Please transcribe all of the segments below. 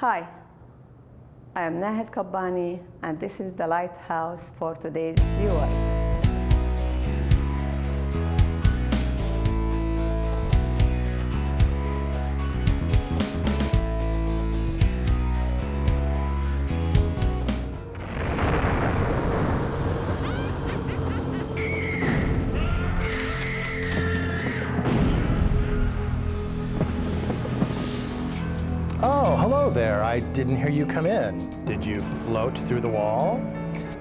Hi, I am Kabbani, and this is the Lighthouse for today's viewer. Oh, hello there. I didn't hear you come in. Did you float through the wall?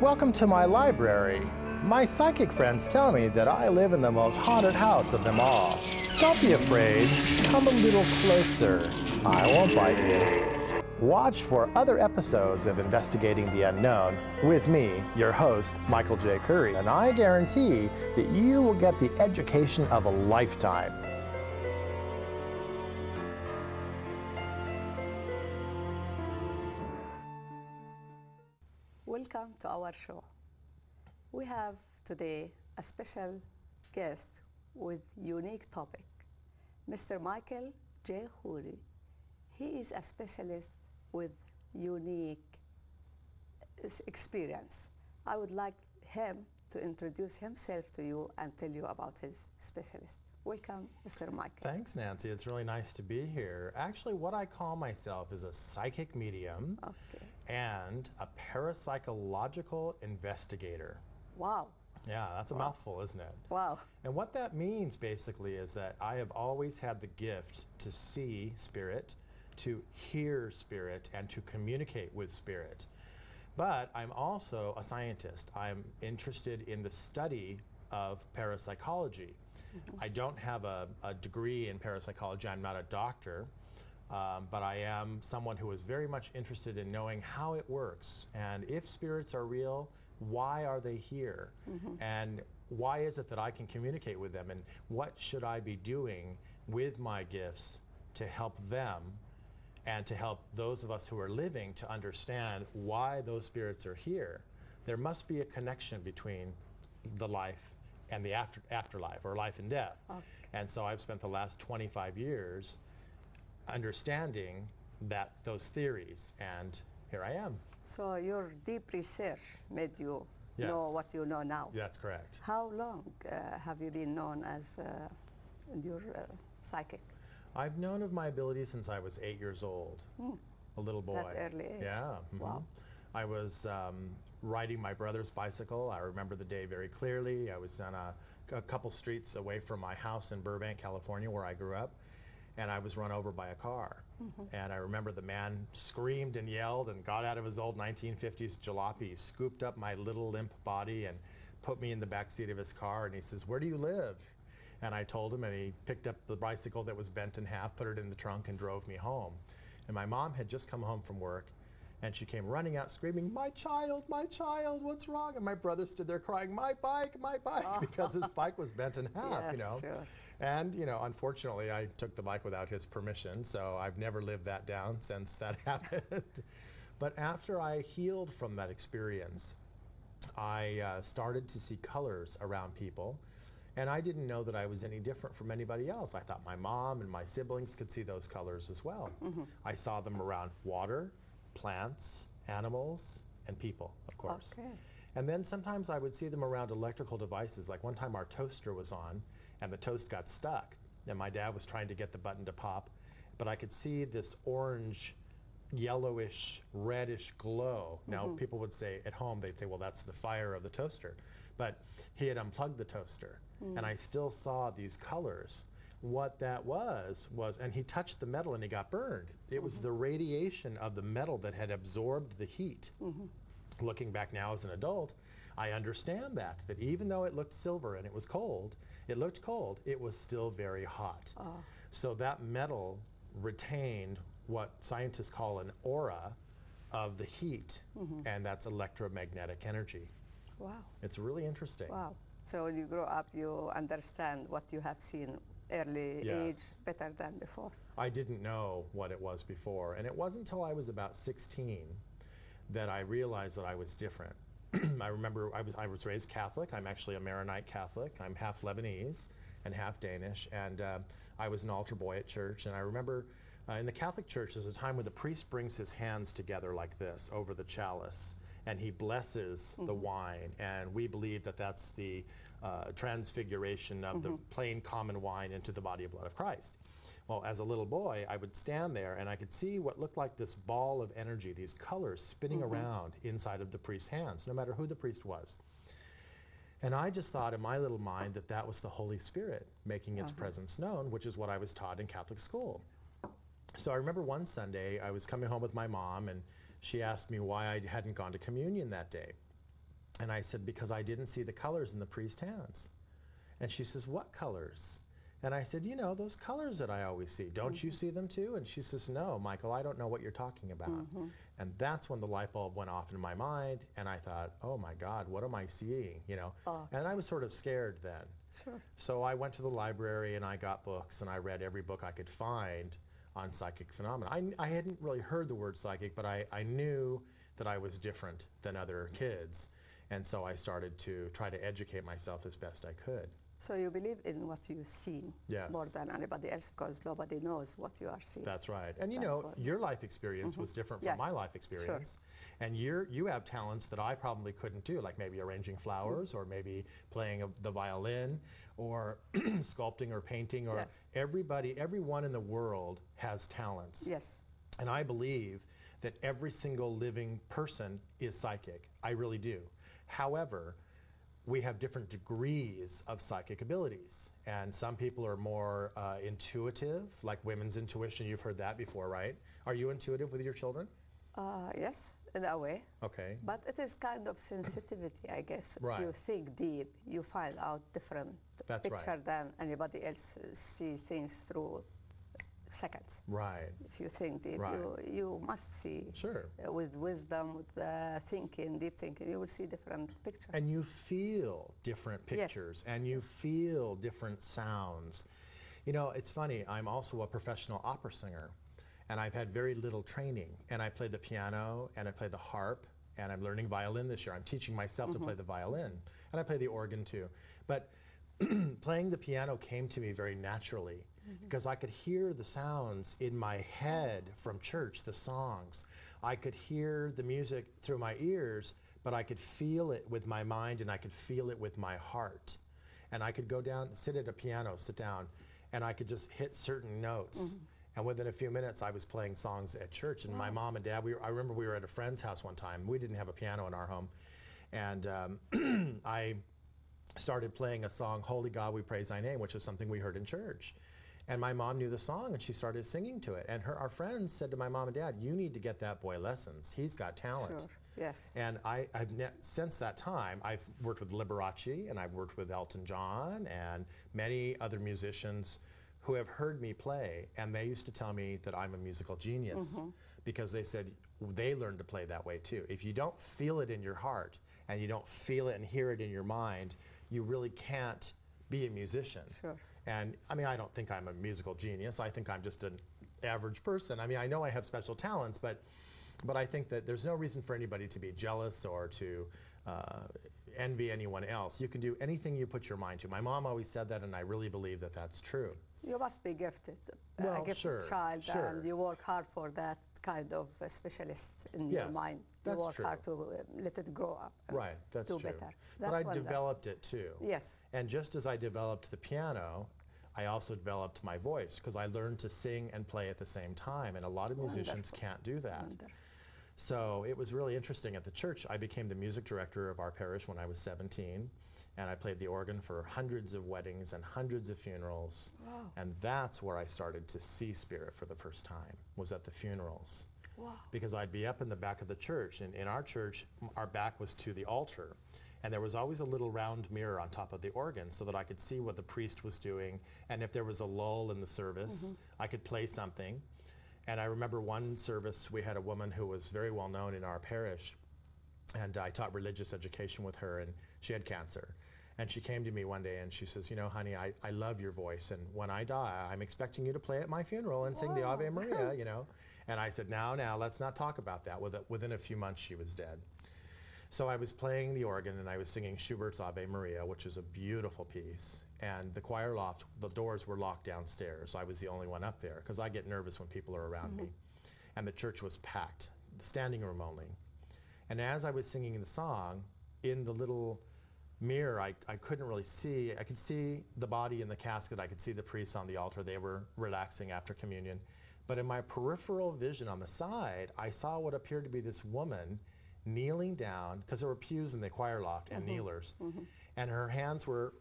Welcome to my library. My psychic friends tell me that I live in the most haunted house of them all. Don't be afraid. Come a little closer. I won't bite you. Watch for other episodes of Investigating the Unknown with me, your host, Michael J. KOURI, and I guarantee that you will get the education of a lifetime. Welcome to our show. We have today a special guest with unique topic, Mr. Michael J. KOURI. He is a specialist with unique experience. I would like him to introduce himself to you and tell you about his specialist. Welcome, Mr. Michael. Thanks, Nancy. It's really nice to be here. Actually, what I call myself is a psychic medium and a parapsychological investigator. Wow. Yeah, that's a mouthful, isn't it? Wow. And what that means basically is that I have always had the gift to see spirit, to hear spirit, and to communicate with spirit. But I'm also a scientist. I'm interested in the study of parapsychology. I don't have a degree in parapsychology. I'm not a doctor, but I am someone who is very much interested in knowing how it works, and if spirits are real, why are they here? And why is it that I can communicate with them? And what should I be doing with my gifts to help them and to help those of us who are living to understand why those spirits are here? There must be a connection between the life and the afterlife, or life and death. And so I've spent the last 25 years understanding those theories, and here I am. So your deep research made you know what you know now. That's correct. How long have you been known as your psychic? I've known of my abilities since I was 8 years old, a little boy. That early age. Yeah. Wow. I was riding my brother's bicycle. I remember the day very clearly. I was on a couple streets away from my house in Burbank, California, where I grew up, and I was run over by a car. And I remember the man screamed and yelled and got out of his old 1950s jalopy, scooped up my little limp body and put me in the back seat of his car, and he says, "Where do you live?" And I told him, and he picked up the bicycle that was bent in half, put it in the trunk, and drove me home. And my mom had just come home from work, and she came running out screaming, my child, what's wrong?" And my brother stood there crying, my bike, because his bike was bent in half, Yes, you know. sure. And, you know, unfortunately, I took the bike without his permission, so I've never lived that down since that happened. But after I healed from that experience, I started to see colors around people, and I didn't know that I was any different from anybody else. I thought my mom and my siblings could see those colors as well. I saw them around water, plants, animals, and people, of course. And then sometimes I would see them around electrical devices. Like one time our toaster was on and the toast got stuck, and my dad was trying to get the button to pop, but I could see this orange, yellowish, reddish glow. Now people would say at home, they'd say, well, that's the fire of the toaster. But he had unplugged the toaster, and I still saw these colors. What that was, and he touched the metal and he got burned. It was the radiation of the metal that had absorbed the heat. Looking back now as an adult, I understand that even though it looked silver and it was cold, it looked cold, it was still very hot. So that metal retained what scientists call an aura of the heat, and that's electromagnetic energy. Wow. It's really interesting. Wow. So when you grow up, you understand what you have seen early age better than before. I didn't know what it was before, and it wasn't until I was about 16 that I realized that I was different. I remember I was raised Catholic. I'm actually a Maronite Catholic. I'm half Lebanese and half Danish, and I was an altar boy at church, and I remember In the Catholic Church, there's a time when the priest brings his hands together like this over the chalice, and he blesses the wine, and we believe that that's the transfiguration of the plain common wine into the body and blood of Christ. Well, as a little boy, I would stand there and I could see what looked like this ball of energy, these colors spinning around inside of the priest's hands, no matter who the priest was. And I just thought in my little mind that that was the Holy Spirit making its presence known, which is what I was taught in Catholic school. So I remember one Sunday, I was coming home with my mom, and she asked me why I hadn't gone to communion that day. And I said, because I didn't see the colors in the priest's hands. And she says, what colors? And I said, you know, those colors that I always see. Don't you see them too? And she says, no, Michael, I don't know what you're talking about. And that's when the light bulb went off in my mind, and I thought, oh my God, what am I seeing? You know, and I was sort of scared then. Sure. So I went to the library and I got books, and I read every book I could find on psychic phenomena. I hadn't really heard the word psychic, but I knew that I was different than other kids. And so I started to try to educate myself as best I could. So you believe in what you see more than anybody else, because nobody knows what you are seeing. That's right. And you know, your life experience was different from my life experience. Sure. And you have talents that I probably couldn't do, like maybe arranging flowers or maybe playing the violin or sculpting or painting, or everyone in the world has talents. Yes. And I believe that every single living person is psychic. I really do. However, we have different degrees of psychic abilities, and some people are more intuitive, like women's intuition. You've heard that before, right? Are you intuitive with your children? Yes, in a way. Okay. But it is kind of sensitivity, I guess. Right. If you think deep, you find out different picture than anybody else sees things through seconds. Right. If you think deep, you must see. Sure. With wisdom, with thinking, deep thinking, you will see different pictures. And you feel different pictures, and you feel different sounds. You know, it's funny, I'm also a professional opera singer, and I've had very little training. And I play the piano, and I play the harp, and I'm learning violin this year. I'm teaching myself to play the violin, and I play the organ too. But playing the piano came to me very naturally, because I could hear the sounds in my head from church, the songs. I could hear the music through my ears, but I could feel it with my mind, and I could feel it with my heart. And I could go down, sit at a piano, sit down, and I could just hit certain notes. And within a few minutes, I was playing songs at church. And my mom and dad, I remember we were at a friend's house one time. We didn't have a piano in our home. And I started playing a song, Holy God, We Praise Thy Name, which is something we heard in church. And my mom knew the song, and she started singing to it. And our friends said to my mom and dad, you need to get that boy lessons. He's got talent. Sure. Yes. And since that time, I've worked with Liberace, and I've worked with Elton John, and many other musicians who have heard me play, and they used to tell me that I'm a musical genius, because they said they learned to play that way too. If you don't feel it in your heart, and you don't feel it and hear it in your mind, you really can't be a musician. Sure. And I mean, I don't think I'm a musical genius. I think I'm just an average person. I mean, I know I have special talents, but I think that there's no reason for anybody to be jealous or to envy anyone else. You can do anything you put your mind to. My mom always said that, and I really believe that that's true. You must be gifted, well, a gifted child, sure. And you work hard for that kind of specialist in your mind. You That's work true. hard to let it grow up. Right, that's do true. better. But I developed it too. Yes. And just as I developed the piano, I also developed my voice, because I learned to sing and play at the same time, and a lot of musicians can't do that. So it was really interesting. At the church, I became the music director of our parish when I was 17, and I played the organ for hundreds of weddings and hundreds of funerals. Wow. And that's where I started to see spirit for the first time, was at the funerals. Wow. Because I'd be up in the back of the church, and in our church, our back was to the altar. And there was always a little round mirror on top of the organ, so that I could see what the priest was doing, and if there was a lull in the service, I could play something. And I remember one service, we had a woman who was very well known in our parish, and I taught religious education with her, and she had cancer. And she came to me one day and she says, you know, honey, I love your voice, and when I die, I'm expecting you to play at my funeral and sing the Ave Maria, you know. And I said, now, let's not talk about that. Within a few months, she was dead. So I was playing the organ, and I was singing Schubert's Ave Maria, which is a beautiful piece. and the choir loft, the doors were locked downstairs. I was the only one up there because I get nervous when people are around me. And the church was packed, standing room only. And as I was singing the song, in the little mirror, I couldn't really see. I could see the body in the casket. I could see the priests on the altar. They were relaxing after communion. But in my peripheral vision on the side, I saw what appeared to be this woman kneeling down, because there were pews in the choir loft and kneelers. And her hands were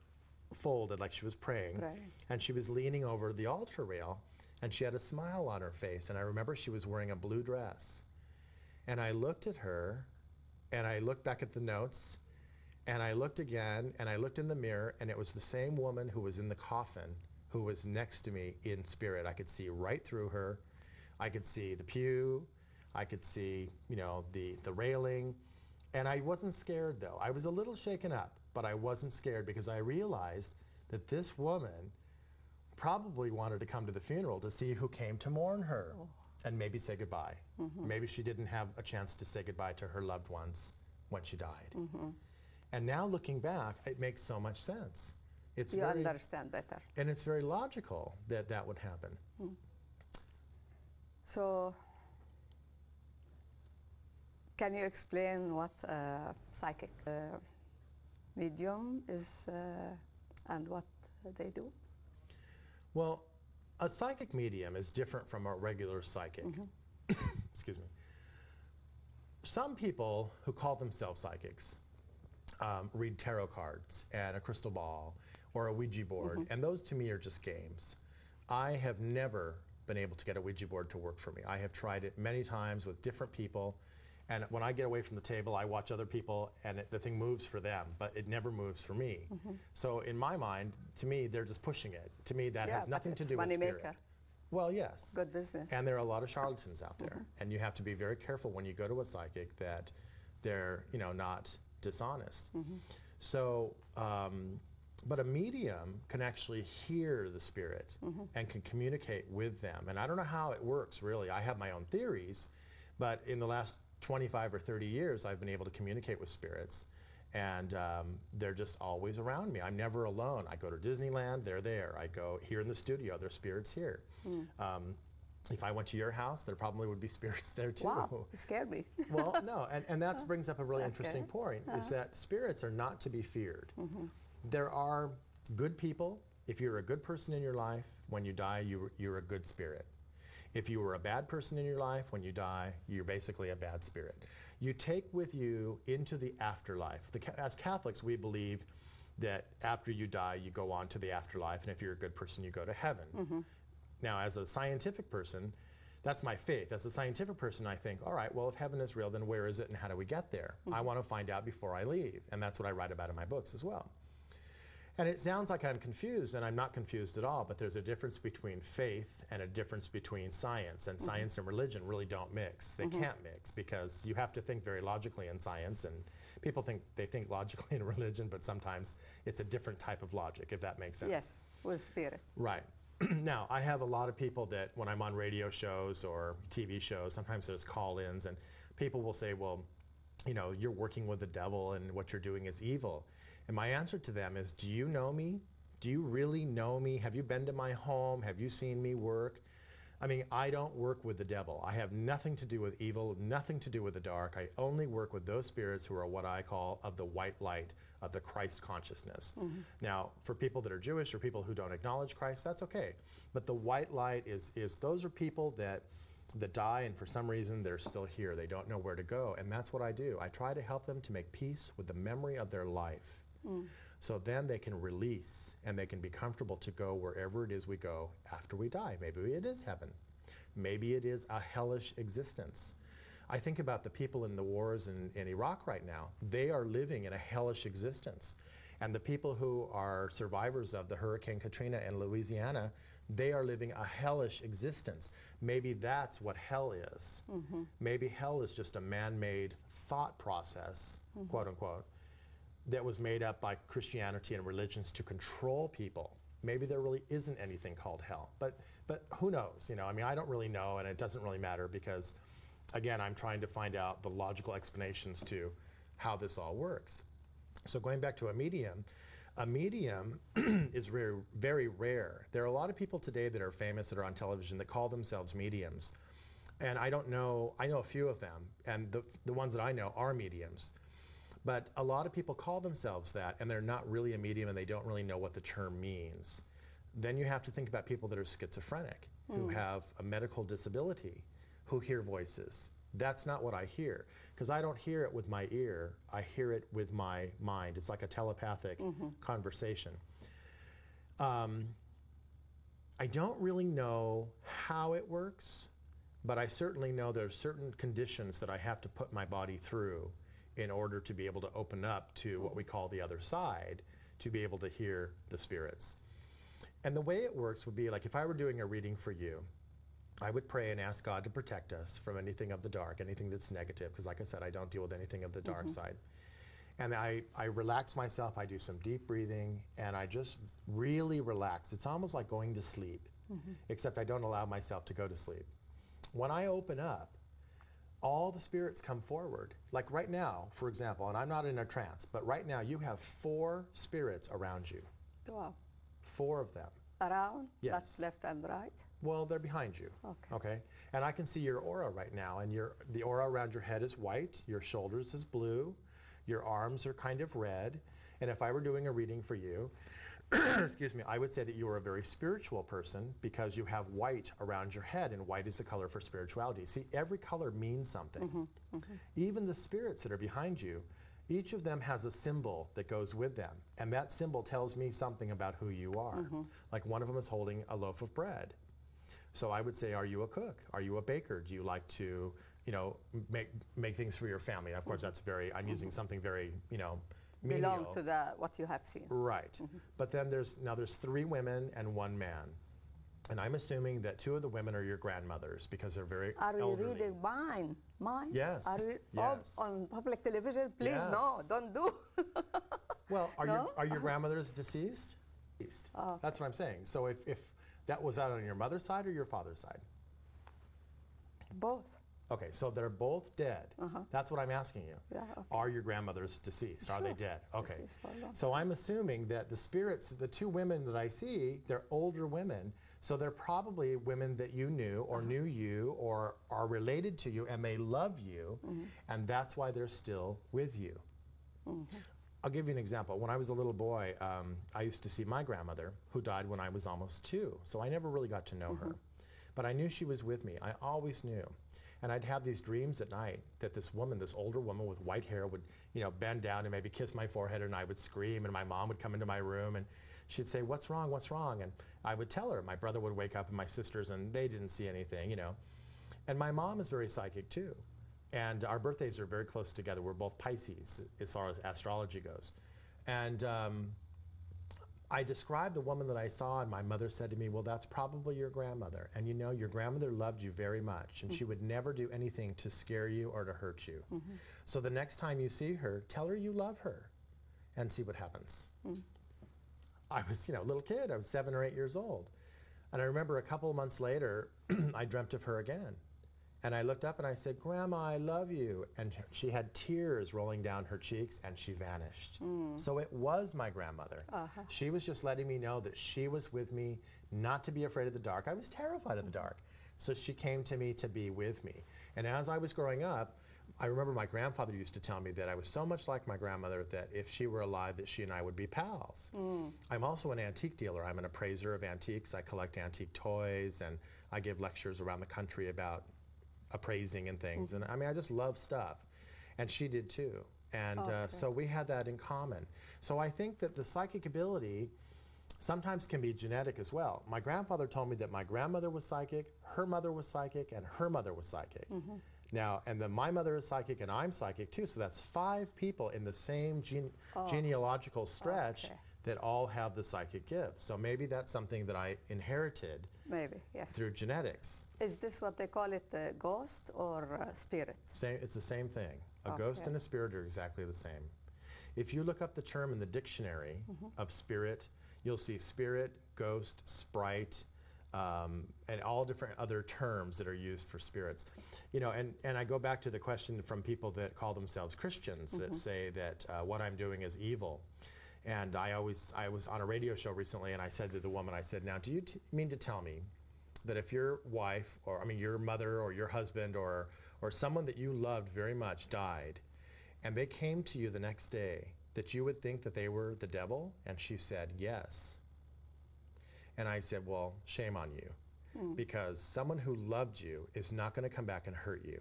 folded like she was praying. And she was leaning over the altar rail, and she had a smile on her face. And I remember she was wearing a blue dress. And I looked at her, and I looked back at the notes, and I looked again, and I looked in the mirror, and it was the same woman who was in the coffin who was next to me in spirit. I could see right through her. I could see the pew. I could see, you know, the railing. And I wasn't scared, though. I was a little shaken up, but I wasn't scared because I realized that this woman probably wanted to come to the funeral to see who came to mourn her and maybe say goodbye. Maybe she didn't have a chance to say goodbye to her loved ones when she died. And now looking back, it makes so much sense. It's you very, understand better. And it's very logical that that would happen. So, can you explain what psychic medium is and what they do? Well, a psychic medium is different from a regular psychic. Excuse me. Some people who call themselves psychics read tarot cards and a crystal ball or a Ouija board, and those to me are just games. I have never been able to get a Ouija board to work for me. I have tried it many times with different people, and when I get away from the table, I watch other people, and the thing moves for them, but it never moves for me. So in my mind, to me, they're just pushing it. To me, that has nothing to do with spirit. Maker. Well, yes. Good business. And there are a lot of charlatans out there, and you have to be very careful when you go to a psychic that they're, you know, not dishonest. So, but a medium can actually hear the spirit and can communicate with them. And I don't know how it works, really. I have my own theories, but in the last 25 or 30 years, I've been able to communicate with spirits, and they're just always around me. I'm never alone. I go to Disneyland, they're there. I go here in the studio, there's spirits here. If I went to your house, there probably would be spirits there too. Wow, you scared me. Well, no, and that brings up a really interesting point, is that spirits are not to be feared. There are good people. If you're a good person in your life, when you die, you're a good spirit. If you were a bad person in your life, when you die, you're basically a bad spirit. You take with you into the afterlife. As Catholics, we believe that after you die, you go on to the afterlife, and if you're a good person, you go to heaven. Now, as a scientific person, that's my faith. As a scientific person, I think, all right, well, if heaven is real, then where is it and how do we get there? I want to find out before I leave, and that's what I write about in my books as well. And it sounds like I'm confused, and I'm not confused at all, but there's a difference between faith and a difference between science, and science and religion really don't mix. They can't mix, because you have to think very logically in science, and people think they think logically in religion, but sometimes it's a different type of logic, if that makes sense. Yes, with spirit. Right. Now, I have a lot of people that when I'm on radio shows or TV shows, sometimes there's call-ins, and people will say, well, you know, you're working with the devil and what you're doing is evil. And my answer to them is, do you know me? Do you really know me? Have you been to my home? Have you seen me work? I mean, I don't work with the devil. I have nothing to do with evil, nothing to do with the dark. I only work with those spirits who are what I call of the white light, of the Christ consciousness. Now, for people that are Jewish or people who don't acknowledge Christ, that's okay. But the white light is those are people that die, and for some reason they're still here. They don't know where to go, and that's what I do. I try to help them to make peace with the memory of their life. So then they can release, and they can be comfortable to go wherever it is we go after we die. Maybe it is heaven. Maybe it is a hellish existence. I think about the people in the wars in Iraq right now. They are living in a hellish existence. And the people who are survivors of the Hurricane Katrina in Louisiana, they are living a hellish existence. Maybe that's what hell is. Maybe hell is just a man-made thought process, quote unquote, that was made up by Christianity and religions to control people. Maybe there really isn't anything called hell, but who knows? You know, I mean, I don't really know, and it doesn't really matter, because, again, I'm trying to find out the logical explanations to how this all works. So going back to a medium, A medium is very, very rare. There are a lot of people today that are famous that are on television that call themselves mediums. And I know a few of them, and the ones that I know are mediums. But a lot of people call themselves that, and they're not really a medium, and they don't really know what the term means. Then you have to think about people that are schizophrenic, who have a medical disability, who hear voices. That's not what I hear, because I don't hear it with my ear, I hear it with my mind. It's like a telepathic conversation. I don't really know how it works, but I certainly know there are certain conditions that I have to put my body through in order to be able to open up to what we call the other side, to be able to hear the spirits. And the way it works would be like if I were doing a reading for you, I would pray and ask God to protect us from anything of the dark, anything that's negative, because like I said, I don't deal with anything of the dark side. And I relax myself, I do some deep breathing, and I just really relax. It's almost like going to sleep, except I don't allow myself to go to sleep. When I open up, all the spirits come forward. Like right now, for example, and I'm not in a trance, but right now you have 4 spirits around you. Wow. 4 of them. Around? Yes. That's left and right? Well, they're behind you. Okay. And I can see your aura right now, and the aura around your head is white, your shoulders is blue, your arms are kind of red, and if I were doing a reading for you, excuse me, I would say that you are a very spiritual person because you have white around your head, and white is the color for spirituality. See, every color means something. Even the spirits that are behind you, each of them has a symbol that goes with them, and that symbol tells me something about who you are. Like one of them is holding a loaf of bread. So I would say, are you a cook? Are you a baker? Do you like to, you know, make things for your family? Of course, that's very, I'm using something very, you know, menial. Belong to what you have seen. Right. But then there's 3 women and 1 man. And I'm assuming that 2 of the women are your grandmothers because they're very elderly. Are you reading mine? Mine? Yes. Are you Yes. on public television? Please, Yes. no, don't do. Well, No? are your grandmothers deceased? Oh, That's what I'm saying. So if that was out on your mother's side or your father's side? both. Okay, so they're both dead. That's what I'm asking you. Yeah, okay. Are your grandmothers deceased? Are they Sure. dead? Okay. Deceased for long. So I'm assuming that the spirits, the 2 women that I see, they're older women. So they're probably women that you knew or knew you or are related to you, and they love you, and that's why they're still with you. I'll give you an example. When I was a little boy, I used to see my grandmother, who died when I was almost 2. So I never really got to know her. But I knew she was with me. I always knew. And I'd have these dreams at night that this woman, this older woman with white hair would, you know, bend down and maybe kiss my forehead, and I would scream, and my mom would come into my room and she'd say, "What's wrong? What's wrong?" And I would tell her. My brother would wake up and my sisters, and they didn't see anything, you know. And my mom is very psychic too. And our birthdays are very close together. We're both Pisces as far as astrology goes. And I described the woman that I saw, and my mother said to me, "Well, that's probably your grandmother. And you know, your grandmother loved you very much, and she would never do anything to scare you or to hurt you. So the next time you see her, tell her you love her and see what happens." I was, you know, a little kid. I was 7 or 8 years old. And I remember a couple of months later, I dreamt of her again. And I looked up and I said, "Grandma, I love you." And she had tears rolling down her cheeks, and she vanished. So it was my grandmother. She was just letting me know that she was with me, not to be afraid of the dark. I was terrified of the dark. So she came to me to be with me. And as I was growing up, I remember my grandfather used to tell me that I was so much like my grandmother that if she were alive, that she and I would be pals. I'm also an antique dealer. I'm an appraiser of antiques. I collect antique toys, and I give lectures around the country about appraising and things. And I mean, I just love stuff. And she did too. And so we had that in common. So I think that the psychic ability sometimes can be genetic as well. My grandfather told me that my grandmother was psychic, her mother was psychic, and her mother was psychic. Now, and then my mother is psychic and I'm psychic too, so that's 5 people in the same genealogical stretch that all have the psychic gift. So maybe that's something that I inherited through genetics. Is this what they call it, ghost or spirit? It's the same thing. A ghost and a spirit are exactly the same. If you look up the term in the dictionary of spirit, you'll see spirit, ghost, sprite, and all different other terms that are used for spirits. You know, and I go back to the question from people that call themselves Christians that say that what I'm doing is evil. And I was on a radio show recently, and I said to the woman, I said, now, do you mean to tell me that if your wife, or I mean your mother or your husband or someone that you loved very much died, and they came to you the next day, that you would think that they were the devil? And she said, yes. And I said, well, shame on you. Because someone who loved you is not going to come back and hurt you.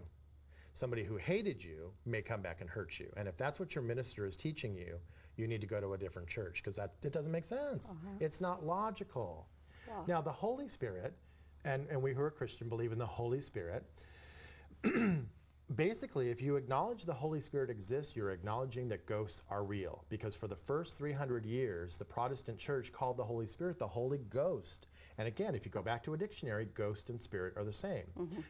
Somebody who hated you may come back and hurt you. And if that's what your minister is teaching you, you need to go to a different church, because it doesn't make sense. It's not logical. Wow. Now, the Holy Spirit, and we who are Christian believe in the Holy Spirit. Basically, if you acknowledge the Holy Spirit exists, you're acknowledging that ghosts are real. Because for the first 300 years, the Protestant church called the Holy Spirit the Holy Ghost. And again, if you go back to a dictionary, ghost and spirit are the same.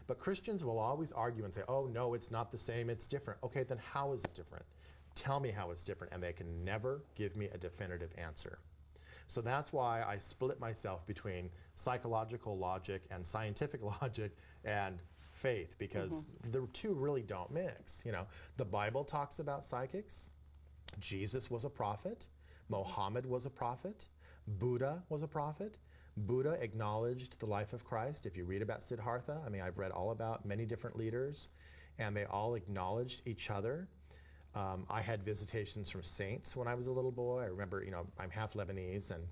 But Christians will always argue and say, oh, no, it's not the same, it's different. Okay, then how is it different? Tell me how it's different. And they can never give me a definitive answer. So that's why I split myself between psychological logic and scientific logic and faith, because the two really don't mix. You know, the Bible talks about psychics. Jesus was a prophet. Mohammed was a prophet. Buddha was a prophet. Buddha acknowledged the life of Christ. If you read about Siddhartha, I mean, I've read all about many different leaders, and they all acknowledged each other. I had visitations from saints when I was a little boy. I remember, you know, I'm half Lebanese, and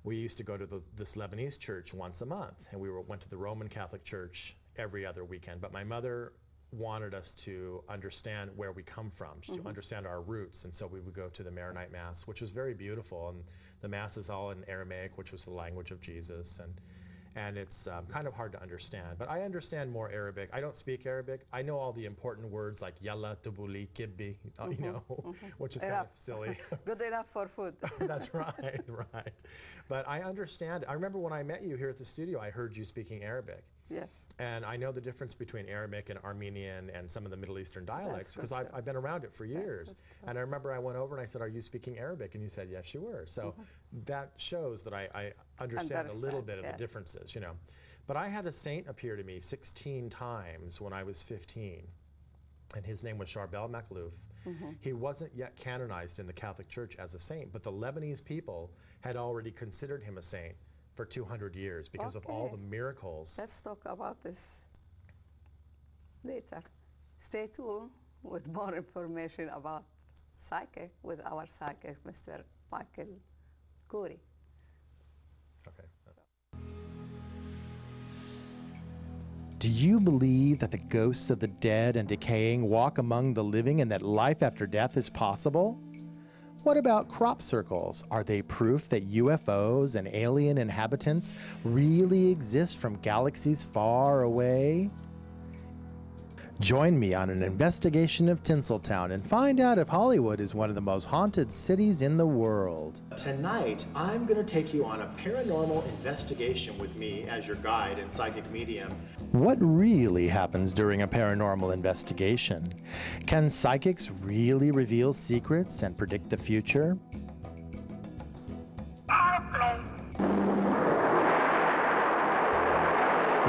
we used to go to this Lebanese church once a month, and we went to the Roman Catholic Church every other weekend. But my mother wanted us to understand where we come from, to understand our roots, and so we would go to the Maronite Mass, which was very beautiful, and the Mass is all in Aramaic, which was the language of Jesus, and it's kind of hard to understand. But I understand more Arabic. I don't speak Arabic. I know all the important words like yalla, tubuli, kibbi, you know, which is kind of silly. Good enough for food. That's right, right. But I understand. I remember when I met you here at the studio, I heard you speaking Arabic. Yes. And I know the difference between Aramaic and Armenian and some of the Middle Eastern dialects, because I've been around it for years. And I remember I went over and I said, are you speaking Arabic? And you said, yes, you were. So that shows that I understand a little bit of the differences, you know. But I had a saint appear to me 16 times when I was 15. And his name was Charbel Makhlouf. He wasn't yet canonized in the Catholic Church as a saint, but the Lebanese people had already considered him a saint for 200 years because of all the miracles. Let's talk about this later. Stay tuned with more information about psychic with our psychic, Mr. Michael KOURI. Okay. Do you believe that the ghosts of the dead and decaying walk among the living and that life after death is possible? What about crop circles? Are they proof that UFOs and alien inhabitants really exist from galaxies far away? Join me on an investigation of Tinseltown and find out if Hollywood is one of the most haunted cities in the world. Tonight, I'm going to take you on a paranormal investigation with me as your guide and psychic medium. What really happens during a paranormal investigation? Can psychics really reveal secrets and predict the future?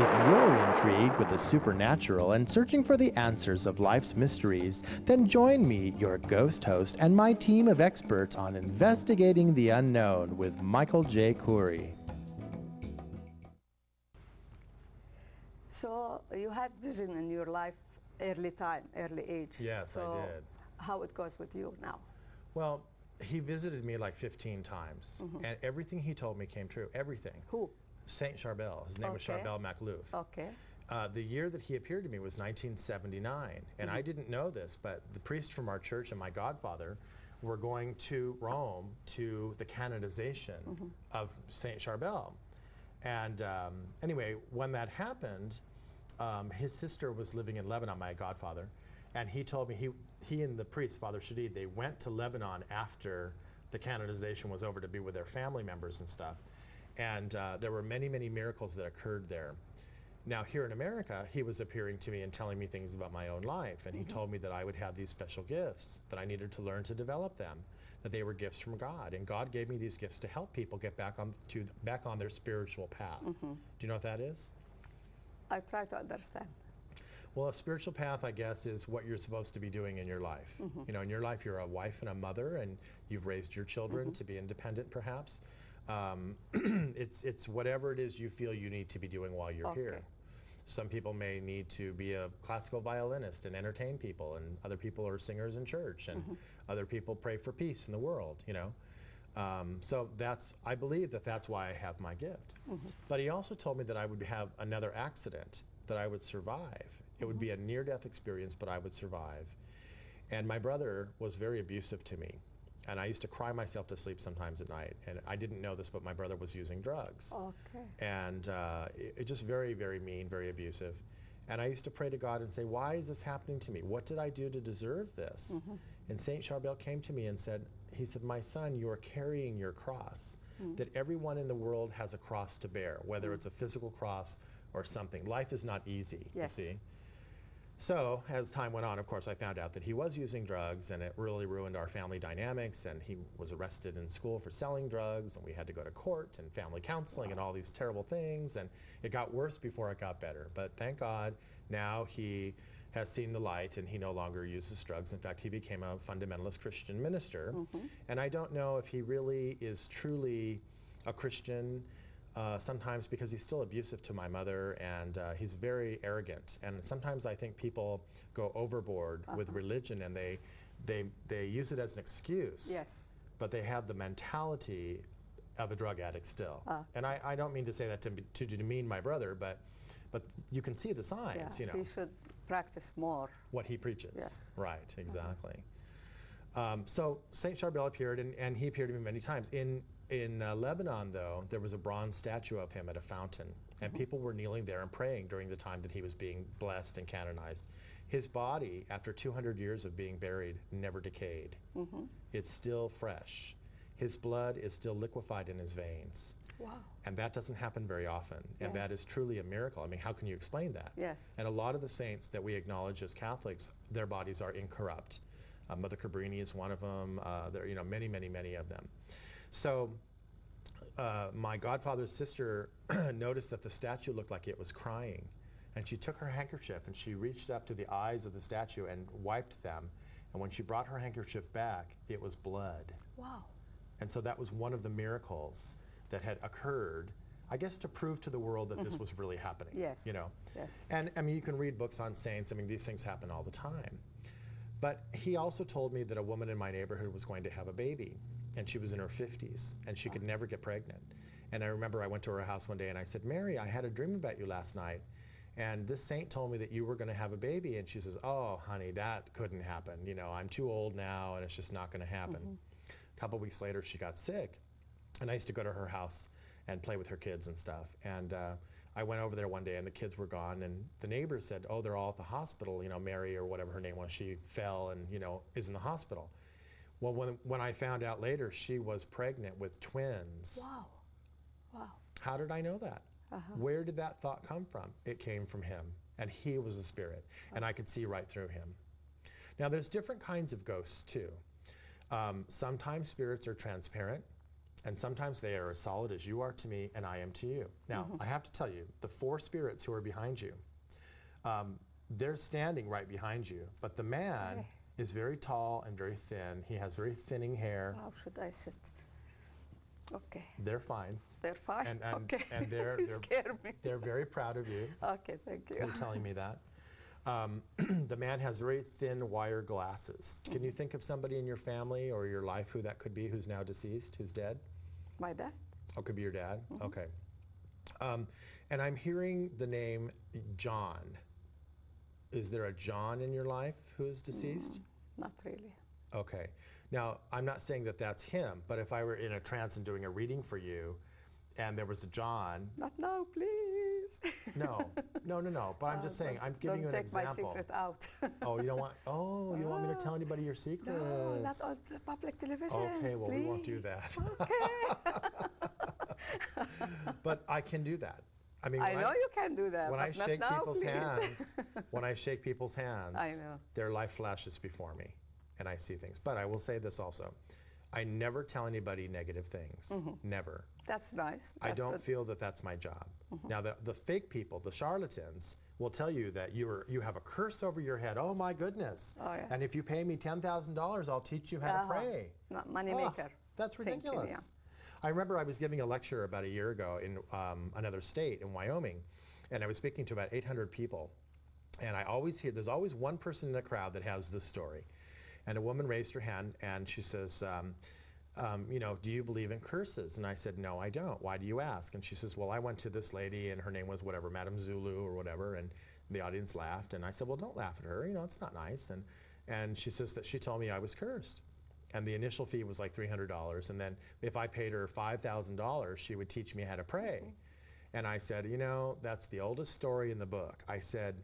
If you're intrigued with the supernatural and searching for the answers of life's mysteries, then join me, your ghost host, and my team of experts on investigating the unknown with Michael J. KOURI. So you had vision in your life early age. Yes, so I did. How it goes with you now? Well, he visited me like 15 times, and everything he told me came true. Everything. Who? Saint Charbel. His name was Charbel Makhlouf. Okay. The year that he appeared to me was 1979, and I didn't know this, but the priest from our church and my godfather were going to Rome to the canonization of Saint Charbel. And anyway, when that happened, his sister was living in Lebanon, my godfather, and he told me he and the priest, Father Shadid, they went to Lebanon after the canonization was over to be with their family members and stuff. And there were many, many miracles that occurred there. Now, here in America, he was appearing to me and telling me things about my own life. And he told me that I would have these special gifts, that I needed to learn to develop them, that they were gifts from God. And God gave me these gifts to help people get back on their spiritual path. Do you know what that is? I try to understand. Well, a spiritual path, I guess, is what you're supposed to be doing in your life. You know, in your life, you're a wife and a mother, and you've raised your children to be independent, perhaps. It's whatever it is you feel you need to be doing while you're here. Some people may need to be a classical violinist and entertain people, and other people are singers in church, and other people pray for peace in the world, you know. So I believe that's why I have my gift. But he also told me that I would have another accident, that I would survive. It would be a near-death experience, but I would survive. And my brother was very abusive to me. And I used to cry myself to sleep sometimes at night. And I didn't know this, but my brother was using drugs. And it just very, very mean, very abusive. And I used to pray to God and say, why is this happening to me? What did I do to deserve this? And Saint Charbel came to me and said, he said, my son, you are carrying your cross. That everyone in the world has a cross to bear, whether it's a physical cross or something. Life is not easy, you see. So as time went on, of course, I found out that he was using drugs, and it really ruined our family dynamics, and he was arrested in school for selling drugs, and we had to go to court and family counseling and all these terrible things, and it got worse before it got better. But thank God, now he has seen the light, and he no longer uses drugs. In fact, he became a fundamentalist Christian minister, and I don't know if he really is truly a Christian, sometimes because he's still abusive to my mother, and he's very arrogant. And sometimes I think people go overboard with religion, and they use it as an excuse. But they have the mentality of a drug addict still. And I don't mean to say that to demean my brother, but you can see the signs, you know. He should practice more what he preaches. Right, exactly. So Saint Charbel appeared, and he appeared to me many times. In Lebanon, though, there was a bronze statue of him at a fountain, and people were kneeling there and praying during the time that he was being blessed and canonized. His body, after 200 years of being buried, never decayed. It's still fresh. His blood is still liquefied in his veins. And that doesn't happen very often, and that is truly a miracle. I mean, how can you explain that? And a lot of the saints that we acknowledge as Catholics, their bodies are incorrupt. Mother Cabrini is one of them. There are, you know, many, many, many of them. So my godfather's sister noticed that the statue looked like it was crying, and she took her handkerchief and she reached up to the eyes of the statue and wiped them, and when she brought her handkerchief back, it was blood. And so that was one of the miracles that had occurred, I guess, to prove to the world that this was really happening. You know? And I mean, you can read books on saints. I mean, these things happen all the time. But he also told me that a woman in my neighborhood was going to have a baby, and she was in her 50s, and she could never get pregnant. And I remember I went to her house one day and I said, Mary, I had a dream about you last night, and this saint told me that you were going to have a baby. And she says, oh, honey, that couldn't happen. You know, I'm too old now, and it's just not going to happen. A couple weeks later, she got sick, and I used to go to her house and play with her kids and stuff. And I went over there one day, and the kids were gone, and the neighbors said, oh, they're all at the hospital. You know, Mary, or whatever her name was, she fell and, you know, is in the hospital. Well, when I found out later, she was pregnant with twins. How did I know that? Where did that thought come from? It came from him, and he was a spirit, and I could see right through him. Now, there's different kinds of ghosts, too. Sometimes spirits are transparent, and sometimes they are as solid as you are to me and I am to you. Now, I have to tell you, the 4 spirits who are behind you, they're standing right behind you, but the man is very tall and very thin. He has very thinning hair. How should I sit? Okay. They're fine. They're fine? And they're scare me. They're very proud of you. Okay, thank you. You're telling me that. The man has very thin wire glasses. Can you think of somebody in your family or your life who that could be, who's now deceased, who's dead? My dad. Oh, could be your dad? Okay. And I'm hearing the name John. Is there a John in your life who is deceased? Not really. Okay. Now, I'm not saying that that's him, but if I were in a trance and doing a reading for you, and there was a John. Not now, please. No. But I'm just saying, I'm giving you an example. Don't take my secret out. Oh, you don't want? Oh, you don't want me to tell anybody your secrets? No, not on the public television. Okay, well, please. we won't do that. Okay. But I can do that. I mean, I know you can do that. When I shake people's hands, I know. their life flashes before me, and I see things. But I will say this also: I never tell anybody negative things. Never. That's nice. I don't feel that that's my job. Now, the fake people, the charlatans, will tell you that you have a curse over your head. Oh my goodness. Oh, yeah. And if you pay me $10,000, I'll teach you how to pray. Money maker. That's ridiculous. Yeah. I remember I was giving a lecture about a year ago in another state, in Wyoming, and I was speaking to about 800 people. And I always hear, there's always one person in the crowd that has this story. And a woman raised her hand and she says, you know, do you believe in curses? And I said, no, I don't. Why do you ask? And she says, well, I went to this lady and her name was whatever, Madame Zulu or whatever, and the audience laughed. And I said, well, don't laugh at her, you know, it's not nice. And she says that she told me I was cursed. And the initial fee was like $300. And then if I paid her $5,000, she would teach me how to pray. And I said, you know, that's the oldest story in the book. I said,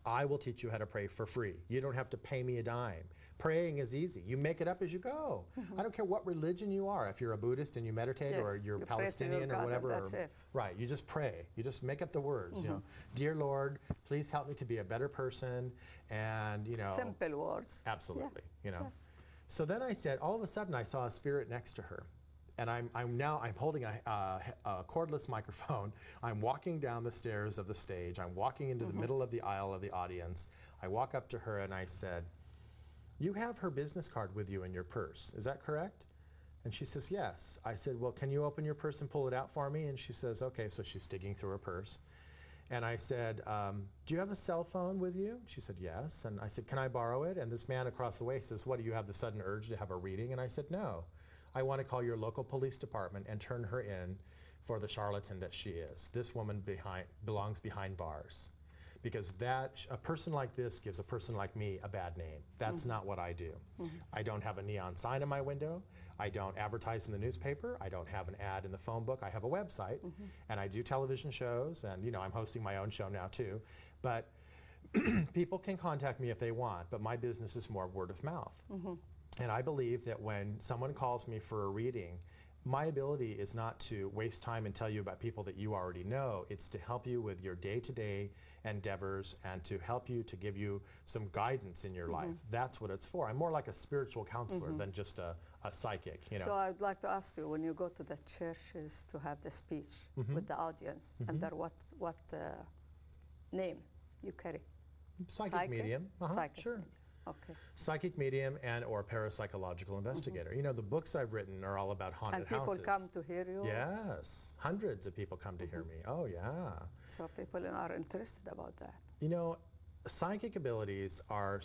I will teach you how to pray for free. You don't have to pay me a dime. Praying is easy. You make it up as you go. I don't care what religion you are. If you're a Buddhist and you meditate, or you're Palestinian or whatever, that's it. Right, you just pray. You just make up the words, you know. Dear Lord, please help me to be a better person, and, you know. Simple words. Absolutely, you know. So then I said, all of a sudden I saw a spirit next to her. And I'm holding a cordless microphone. I'm walking down the stairs of the stage. I'm walking into the middle of the aisle of the audience. I walk up to her and I said, you have her business card with you in your purse, is that correct? And she says, yes. I said, well, can you open your purse and pull it out for me? And she says, okay. So she's digging through her purse. And I said, do you have a cell phone with you? She said, yes. And I said, can I borrow it? And this man across the way says, what, do you have the sudden urge to have a reading? And I said, no. I want to call your local police department and turn her in for the charlatan that she is. This woman belongs behind bars. Because a person like this gives a person like me a bad name. That's not what I do. I don't have a neon sign in my window. I don't advertise in the newspaper. I don't have an ad in the phone book. I have a website, and I do television shows, and, you know, I'm hosting my own show now too. But people can contact me if they want, but my business is more word of mouth. And I believe that when someone calls me for a reading, my ability is not to waste time and tell you about people that you already know. It's to help you with your day-to-day endeavors and to help you, to give you some guidance in your life. That's what it's for. I'm more like a spiritual counselor than just a psychic, you know. So I'd like to ask you, when you go to the churches to have the speech with the audience, under what name you carry? Psychic medium. Psychic sure. medium. Okay. Psychic medium and or parapsychological investigator. You know, the books I've written are all about haunted houses. And people come to hear you? Yes. Hundreds of people come to hear me. Oh, yeah. So people are interested about that. You know, psychic abilities are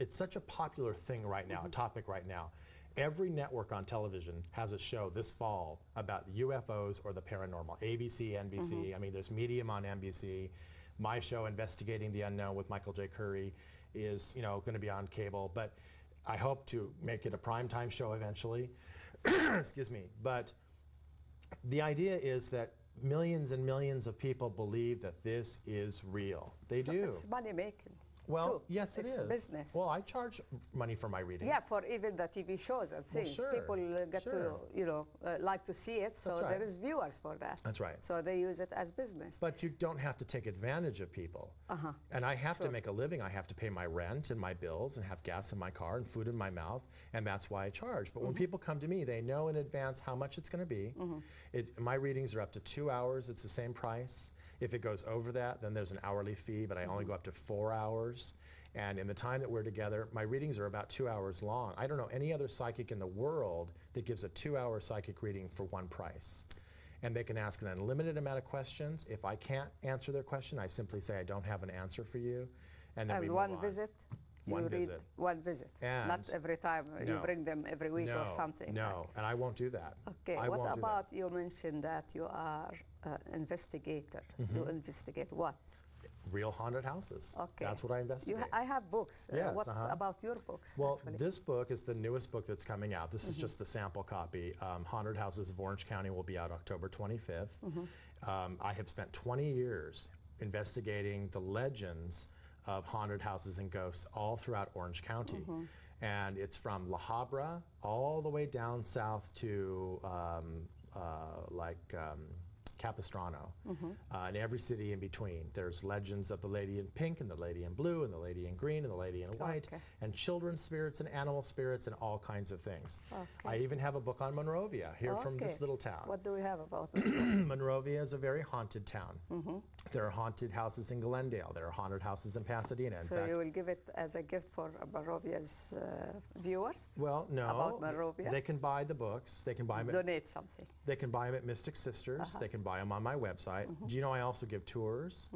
it's such a popular thing right now, a topic right now. Every network on television has a show this fall about UFOs or the paranormal. ABC, NBC, I mean, there's Medium on NBC. My show, Investigating the Unknown with Michael J. KOURI, is, you know, going to be on cable, but I hope to make it a primetime show eventually. Excuse me. But the idea is that millions and millions of people believe that this is real. They do. It's money making. Well, too. yes, it is. Business. Well, I charge money for my readings. Yeah, for even the TV shows and things. Well, sure, People get to, you know, like to see it, so there is viewers for that. That's right. So they use it as business. But you don't have to take advantage of people. And I have to make a living. I have to pay my rent and my bills and have gas in my car and food in my mouth, and that's why I charge. But when people come to me, they know in advance how much it's going to be. My readings are up to 2 hours. It's the same price. If it goes over that, then there's an hourly fee, but I only go up to 4 hours. And in the time that we're together, my readings are about 2 hours long. I don't know any other psychic in the world that gives a 2-hour psychic reading for one price. And they can ask an unlimited amount of questions. If I can't answer their question, I simply say I don't have an answer for you. And then we move on. One visit? One visit. One visit. And not every time you bring them every week or something. No, and I won't do that. Okay, what about, you mentioned that you are an investigator. You investigate what? Real haunted houses. Okay. That's what I investigate. I have books. Yes, what about your books? Well, actually? this book is the newest book that's coming out. This is just the sample copy. Haunted Houses of Orange County will be out October 25th. I have spent 20 years investigating the legends of haunted houses and ghosts all throughout Orange County. And it's from La Habra all the way down south to Capistrano, and every city in between. There's legends of the lady in pink and the lady in blue and the lady in green and the lady in white, and children's spirits and animal spirits and all kinds of things. I even have a book on Monrovia, here from this little town. What do we have about Monrovia is a very haunted town. There are haunted houses in Glendale. There are haunted houses in Pasadena. In so fact, you will give it as a gift for Monrovia's viewers? well, no. About Monrovia? They can buy the books. They can buy them. Donate something. They can buy them at Mystic Sisters. They can buy them on my website. Do you know I also give tours?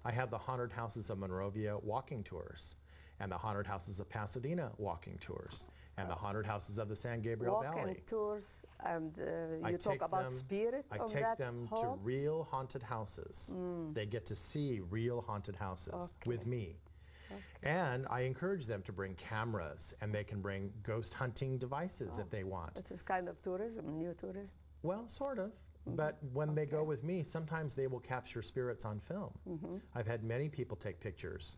I have the Haunted Houses of Monrovia walking tours, and the Haunted Houses of Pasadena walking tours, and the Haunted Houses of the San Gabriel Valley. Walk-in tours, and I you talk take about them- spirit I on take that them to homes? real haunted houses. They get to see real haunted houses with me. And I encourage them to bring cameras, and they can bring ghost hunting devices if they want. It is kind of tourism, new tourism. Well, sort of. But when they go with me, sometimes they will capture spirits on film. I've had many people take pictures.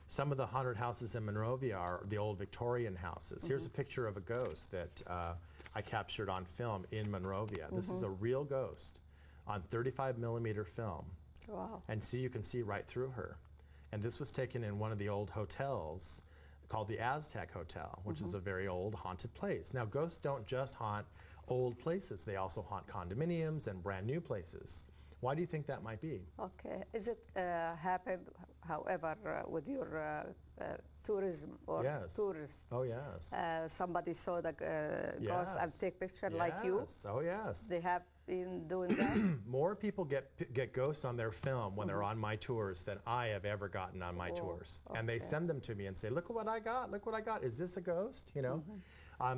Some of the haunted houses in Monrovia are the old Victorian houses. Here's a picture of a ghost that I captured on film in Monrovia. This is a real ghost on 35mm film. Wow. And so you can see right through her. And this was taken in one of the old hotels called the Aztec Hotel, which is a very old haunted place. Now, ghosts don't just haunt old places. They also haunt condominiums and brand new places. Why do you think that might be? Okay. Is it happened, however, with your tourism or Yes. tourists? Oh, yes. Somebody saw the ghost and Yes. take picture like you? Yes. Oh, yes. They have been doing that? More people get ghosts on their film when they're on my tours than I have ever gotten on my tours. And they send them to me and say, look what I got, look what I got. Is this a ghost? You know?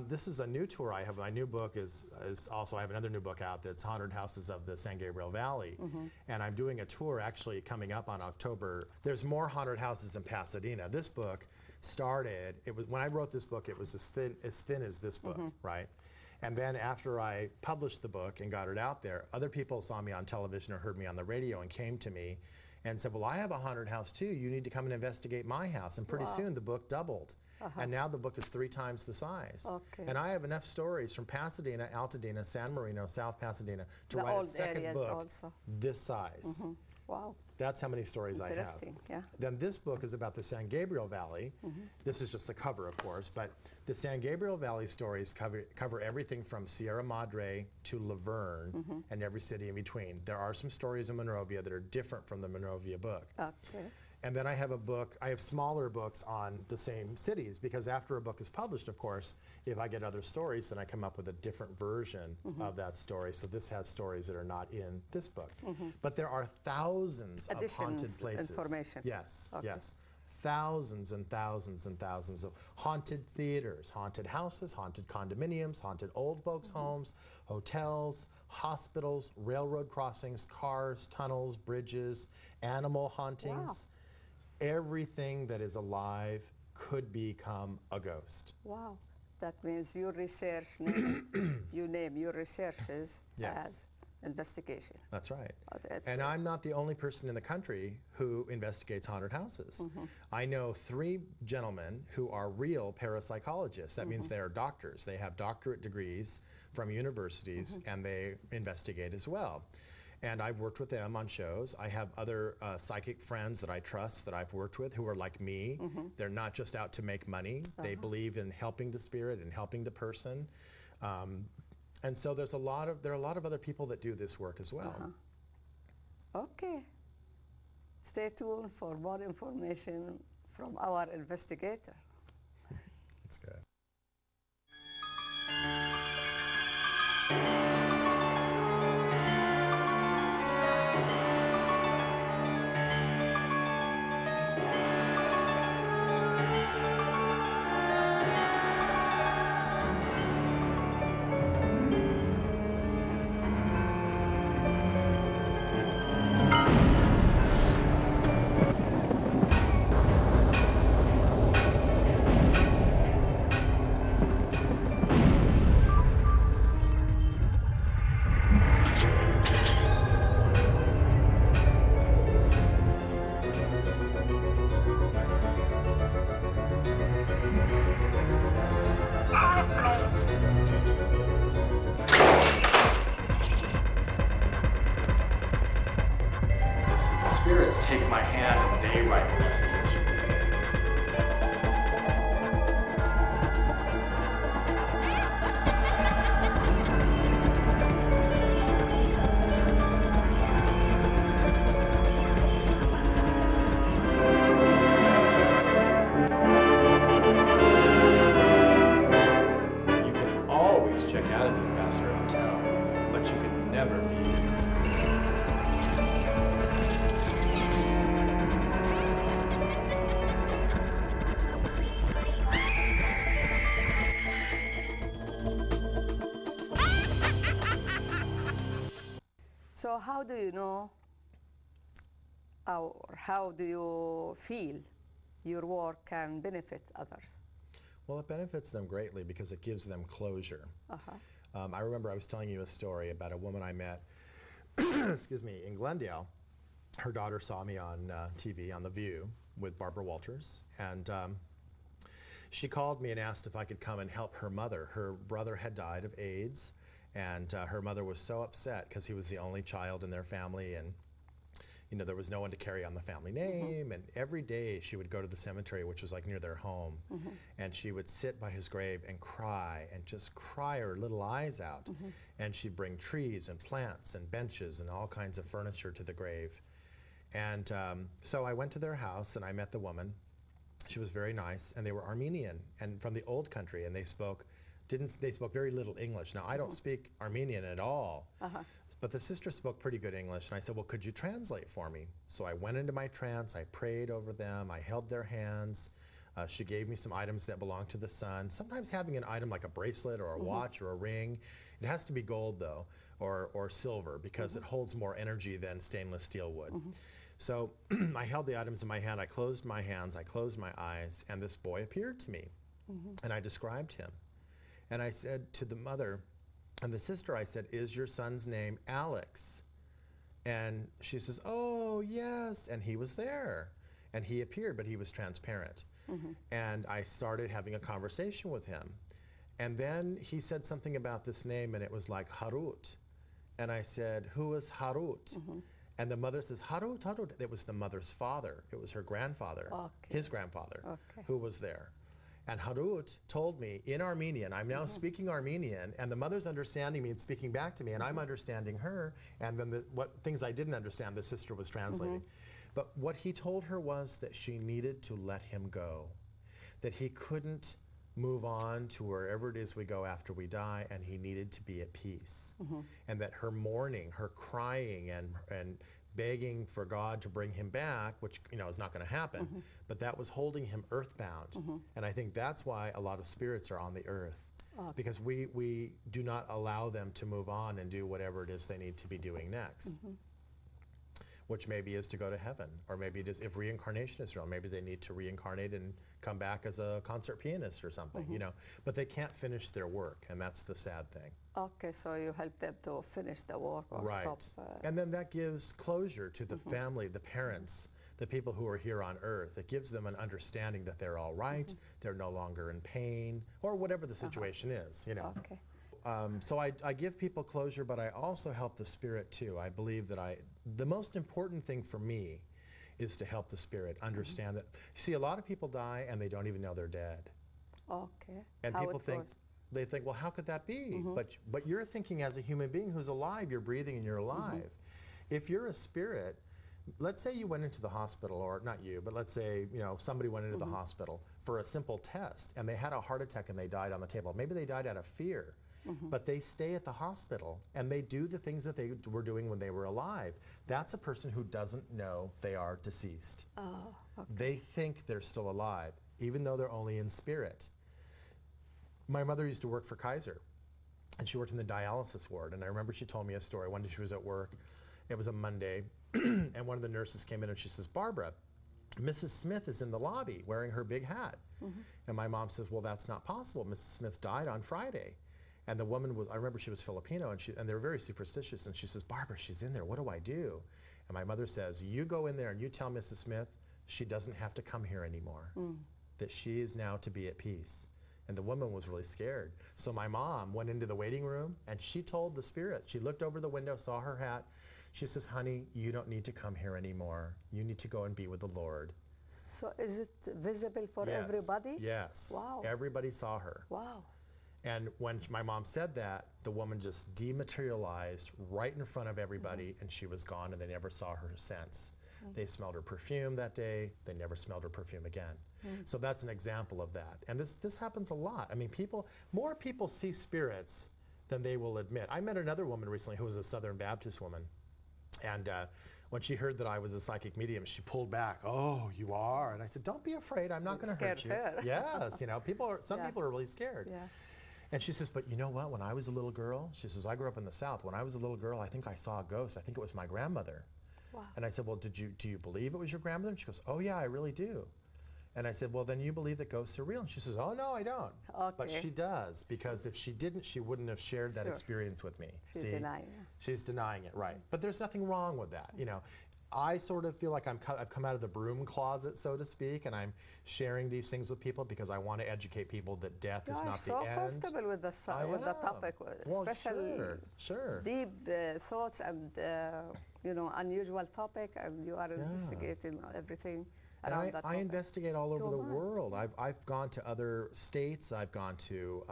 This is a new tour I have. My new book is also, I have another new book out that's Haunted Houses of the San Gabriel Valley. And I'm doing a tour actually coming up on October. There's more haunted houses in Pasadena. This book started, when I wrote this book, it was as thin as this book, right? And then after I published the book and got it out there, other people saw me on television or heard me on the radio and came to me and said, well, I have a haunted house too. You need to come and investigate my house. And pretty soon the book doubled. And now the book is 3 times the size. And I have enough stories from Pasadena, Altadena, San Marino, South Pasadena to The write a old second areas book also. this size. Wow. That's how many stories I have. Interesting, yeah. Then this book is about the San Gabriel Valley. This is just the cover, of course, but the San Gabriel Valley stories cover everything from Sierra Madre to Laverne and every city in between. There are some stories in Monrovia that are different from the Monrovia book. Okay. And then I have I have smaller books on the same cities, because after a book is published, of course, if I get other stories, then I come up with a different version of that story. So this has stories that are not in this book. But there are thousands of haunted Additions, places. information. Yes, Okay. yes. Thousands and thousands and thousands of haunted theaters, haunted houses, haunted condominiums, haunted old folks' homes, hotels, hospitals, railroad crossings, cars, tunnels, bridges, animal hauntings. Everything that is alive could become a ghost. Wow. That means your research, you name your researches as investigation. That's right. Oh, that's And I'm not the only person in the country who investigates haunted houses. I know 3 gentlemen who are real parapsychologists. That means they are doctors. They have doctorate degrees from universities, and they investigate as well. And I've worked with them on shows. I have other psychic friends that I trust that I've worked with who are like me. They're not just out to make money. They believe in helping the spirit and helping the person. And so there are a lot of other people that do this work as well. Okay. Stay tuned for more information from our investigator. That's good. spirits take my hand and they write the message. You can always check out of the Ambassador Hotel, but you can never leave. So how do you know, or how do you feel your work can benefit others? Well, it benefits them greatly because it gives them closure. Uh-huh. I remember I was telling you a story about a woman I met, excuse me, in Glendale. Her daughter saw me on TV on The View with Barbara Walters, and she called me and asked if I could come and help her mother. Her brother had died of AIDS, and her mother was so upset because he was the only child in their family, and you know, there was no one to carry on the family name, and every day she would go to the cemetery, which was like near their home, and she would sit by his grave and cry, and just cry her little eyes out. And she'd bring trees and plants and benches and all kinds of furniture to the grave. And so I went to their house and I met the woman. She was very nice, and they were Armenian and from the old country, and they spoke very little English. Now, I don't speak Armenian at all. But the sister spoke pretty good English, and I said, well, could you translate for me? So I went into my trance, I prayed over them, I held their hands. She gave me some items that belonged to the sun. Sometimes having an item like a bracelet or a watch or a ring, it has to be gold though, or silver, because it holds more energy than stainless steel would. So I held the items in my hand, I closed my hands, I closed my eyes, and this boy appeared to me. And I described him. And I said to the mother, and the sister, I said, is your son's name Alex? And she says, oh, yes. And he was there. And he appeared, but he was transparent. And I started having a conversation with him. And then he said something about this name, and it was like Harut. And I said, who is Harut? And the mother says, Harut, Harut. It was the mother's father. It was her grandfather, his grandfather, who was there. And Harut told me in Armenian, I'm now speaking Armenian, and the mother's understanding me and speaking back to me, and I'm understanding her, and then what things I didn't understand, the sister was translating. But what he told her was that she needed to let him go, that he couldn't move on to wherever it is we go after we die, and he needed to be at peace. And that her mourning, her crying and begging for God to bring him back, which you know is not going to happen, but that was holding him earthbound. And I think that's why a lot of spirits are on the earth, because we do not allow them to move on and do whatever it is they need to be doing next. Which maybe is to go to heaven, or maybe it is, if reincarnation is real, maybe they need to reincarnate and come back as a concert pianist or something, you know, but they can't finish their work, and that's the sad thing. Okay, so you help them to finish the work or stop. And then that gives closure to the family, the parents, the people who are here on earth. It gives them an understanding that they're all right, they're no longer in pain, or whatever the situation is, you know. So I give people closure, but I also help the spirit too. I believe that the most important thing for me is to help the spirit understand that, you see, a lot of people die and they don't even know they're dead. And people think, they think, well, how could that be? But you're thinking as a human being who's alive, you're breathing and you're alive. If you're a spirit, let's say you went into the hospital, or not you, but let's say, you know, somebody went into the hospital for a simple test and they had a heart attack and they died on the table. Maybe they died out of fear. But they stay at the hospital and they do the things that they were doing when they were alive. That's a person who doesn't know they are deceased. They think they're still alive, even though they're only in spirit. My mother used to work for Kaiser, and she worked in the dialysis ward. And I remember she told me a story. One day she was at work, it was a Monday, and one of the nurses came in and she says, Barbara, Mrs. Smith is in the lobby wearing her big hat. And my mom says, well, that's not possible. Mrs. Smith died on Friday. And the woman was, I remember she was Filipino, and they were very superstitious, and she says, Barbara, she's in there, what do I do? And my mother says, you go in there and you tell Mrs. Smith she doesn't have to come here anymore, that she is now to be at peace. And the woman was really scared. So my mom went into the waiting room and she told the spirit, she looked over the window, saw her hat, She says, honey, you don't need to come here anymore. You need to go and be with the Lord. So is it visible for Yes. everybody? Yes. Wow. Everybody saw her. Wow. And when my mom said that, the woman just dematerialized right in front of everybody, and she was gone, and they never saw her since. They smelled her perfume that day. They never smelled her perfume again. So that's an example of that. And this happens a lot. I mean, more people see spirits than they will admit. I met another woman recently who was a Southern Baptist woman. And when she heard that I was a psychic medium, she pulled back. Oh, you are? And I said, don't be afraid. I'm not going to hurt you. Scared her. Yes, you know, some people are really scared. Yeah. And she says, but you know what? When I was a little girl, she says, I grew up in the South. When I was a little girl, I think I saw a ghost. I think it was my grandmother. Wow. And I said, well, do you believe it was your grandmother? And she goes, oh yeah, I really do. And I said, well, then you believe that ghosts are real? And she says, oh no, I don't. Okay. But she does, because if she didn't, she wouldn't have shared that Sure. experience with me. She's denying it. She's denying it, right. But there's nothing wrong with that. You know, I sort of feel like I've come out of the broom closet, so to speak, and I'm sharing these things with people because I want to educate people that death is not the end. You're so comfortable with the topic, Well, especially sure. deep thoughts and unusual topic, and you are investigating everything And around that I topic. investigate all over the Wow. world. I've gone to other states. I've gone to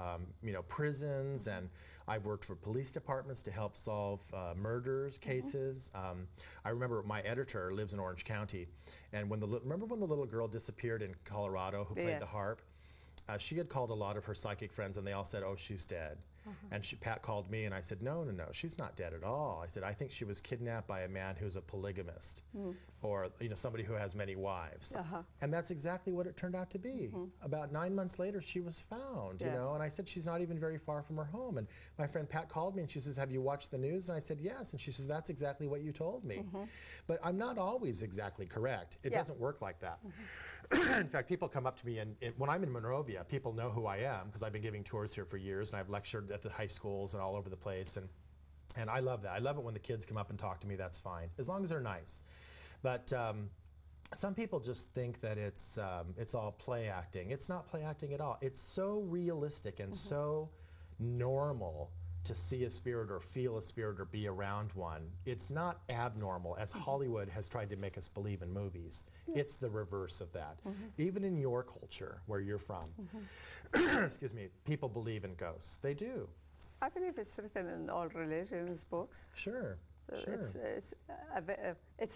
prisons, and I've worked for police departments to help solve murders cases. I remember my editor lives in Orange County, and remember when the little girl disappeared in Colorado who played the Yes. harp? She had called a lot of her psychic friends, and they all said, "Oh, she's dead." And Pat called me, and I said, "No, she's not dead at all." I said, "I think she was kidnapped by a man who's a polygamist, or somebody who has many wives." And that's exactly what it turned out to be. About 9 months later, she was found. Yes. And I said, "She's not even very far from her home." And my friend Pat called me, and she says, "Have you watched the news?" And I said, "Yes." And she says, "That's exactly what you told me." But I'm not always exactly correct. It doesn't work like that. In fact, people come up to me, and when I'm in Monrovia, people know who I am because I've been giving tours here for years, and I've lectured at the high schools and all over the place, and I love that. I love it when the kids come up and talk to me. That's fine, as long as they're nice. But some people just think that it's all play acting. It's not play acting at all. It's so realistic and so normal to see a spirit or feel a spirit or be around one. It's not abnormal, as Hollywood has tried to make us believe in movies. It's the reverse of that. Even in your culture, where you're from, excuse me, people believe in ghosts. They do. I believe it's written in all religions' books. Sure. It's